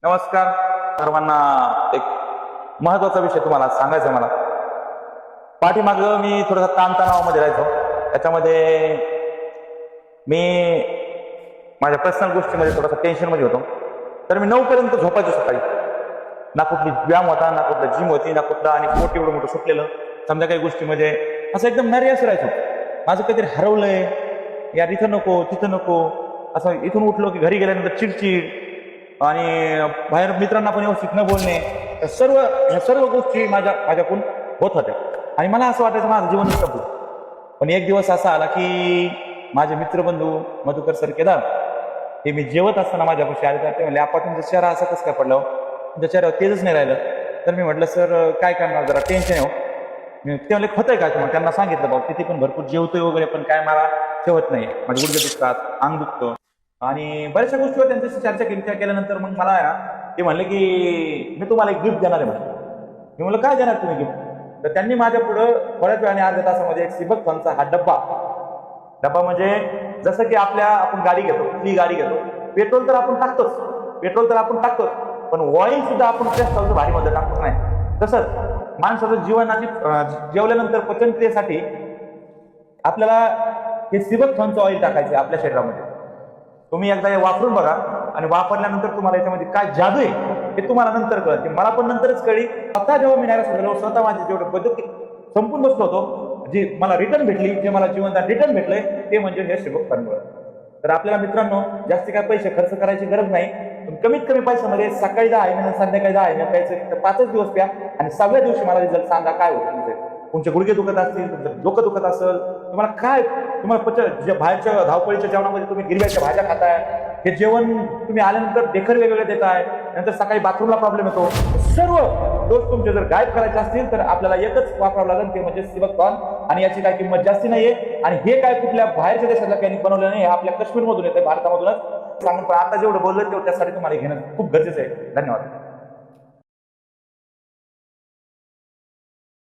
नमस्कार सर्वांना. एक महत्वाचा विषय तुम्हाला सांगायचा आहे मला. पाठीमाग मी थोडासा ताणतणावामध्ये राहायचो. त्याच्यामध्ये मी माझ्या पर्सनल गोष्टीमध्ये थोडासा टेन्शनमध्ये होतो. तर मी 9 पर्यंत झोपायचो सकाळी. ना कुठली व्यायाम होता, ना कुठला जिम होती, ना कुठला, आणि पोट एवढं मोठं सुटलेलं. समजा काही गोष्टीमध्ये असं एकदम नर्वस राहायचो. माझं काहीतरी हरवलंय, यार इथं नको तिथं नको, असं इथून उठलो की घरी गेल्यानंतर चिडचिड, आणि बाहेर मित्रांना पण व्यवस्थित न बोलणे, ह्या सर्व गोष्टी माझ्याकडून होत होत्या. आणि मला असं वाटायचं माझं जीवन संपलं. पण एक दिवस असा आला की माझे मित्रबंधू मधुकर सर केदार हे मी जेवत असताना माझ्यापाशी आले. ते म्हणले, आपण तुमचा चेहरा असा कसं काय पडला, तुमच्या चेहऱ्यावर तेजच नाही राहिलं. तर मी म्हटलं, सर काय करणार, जरा टेन्शन आहे. ते म्हणले, होतंय का तुम्हाला? त्यांना सांगितलं, बाबा तिथे पण भरपूर जेवतोय वगैरे, पण काय मला ठेवत नाही, माझे गुडघे दुखतात, अंग दुखतं, आणि बऱ्याचशा गोष्टीवर त्यांच्याशी चर्चा केल्यानंतर मग मला ते म्हणले की मी तुम्हाला एक गिफ्ट देणार आहे म्हटलं. मी म्हणलं, काय देणार तुम्ही गिफ्ट? तर त्यांनी माझ्या पुढं थोड्याच वेळाने अर्ध्या तासामध्ये एक सिबक थॉनचा हा डब्बा म्हणजे जसं की आपण गाडी घेतो, ती गाडी घेतो, पेट्रोल तर आपण टाकतोच, पण ऑइल सुद्धा आपण त्याच भारीमध्ये टाकतो नाही. तसंच माणसाचं जीवनाची जेवल्यानंतर पचनक्रियेसाठी आपल्याला हे सिबक थॉनचं ऑइल टाकायचं आपल्या शरीरामध्ये. तुम्ही एकदा हे वापरून बघा, आणि वापरल्यानंतर तुम्हाला याच्यामध्ये काय जादू आहे हे तुम्हाला नंतर कळते. मला पण नंतरच कळली. स्वतः जेव्हा मी नाराज झालो, स्वतः माझे जेवढे पद्धती संपून बसलो होतो, जी मला रिटर्न भेटली, जे मला जीवनात रिटर्न भेटलंय, ते म्हणजे हे सिबक थॉनमुळे. तर आपल्याला मित्रांनो, जास्ती काय पैसे खर्च करायची गरज नाही. पण कमीत कमी पैशामध्ये सकाळी 10 आहे, संध्याकाळी 10 आहे प्यायचं. 5च दिवस प्या, आणि 6व्या दिवशी मला रिझल्ट सांगा काय होतं. तुमचे गुडघे दुखत असतील, तुमचं डोकं दुखत असेल, तुम्हाला जे बाहेरच्या धावपळीच्या जेवणामध्ये तुम्ही हिरव्याच्या भाज्या खाताय, हे जेवण तुम्ही आल्यानंतर डेखर वेगवेगळे देताय, नंतर सकाळी बाथरूमला प्रॉब्लेम येतो, सर्व दोष तुमचे जर गायब करायचे असतील तर आपल्याला एकच वापरावं लागेल, ते म्हणजे सिबक थॉन. आणि याची काय किंमत जास्ती नाहीये, आणि हे काय कुठल्या बाहेरच्या देशातल्या काही बनवलं नाही, आपल्या काश्मीरमधून येतं, भारतामधूनच सांगून. पण आता जेवढं बोललं तेवढं त्यासाठी तुम्हाला घेणं खूप गरजेचं आहे. धन्यवाद.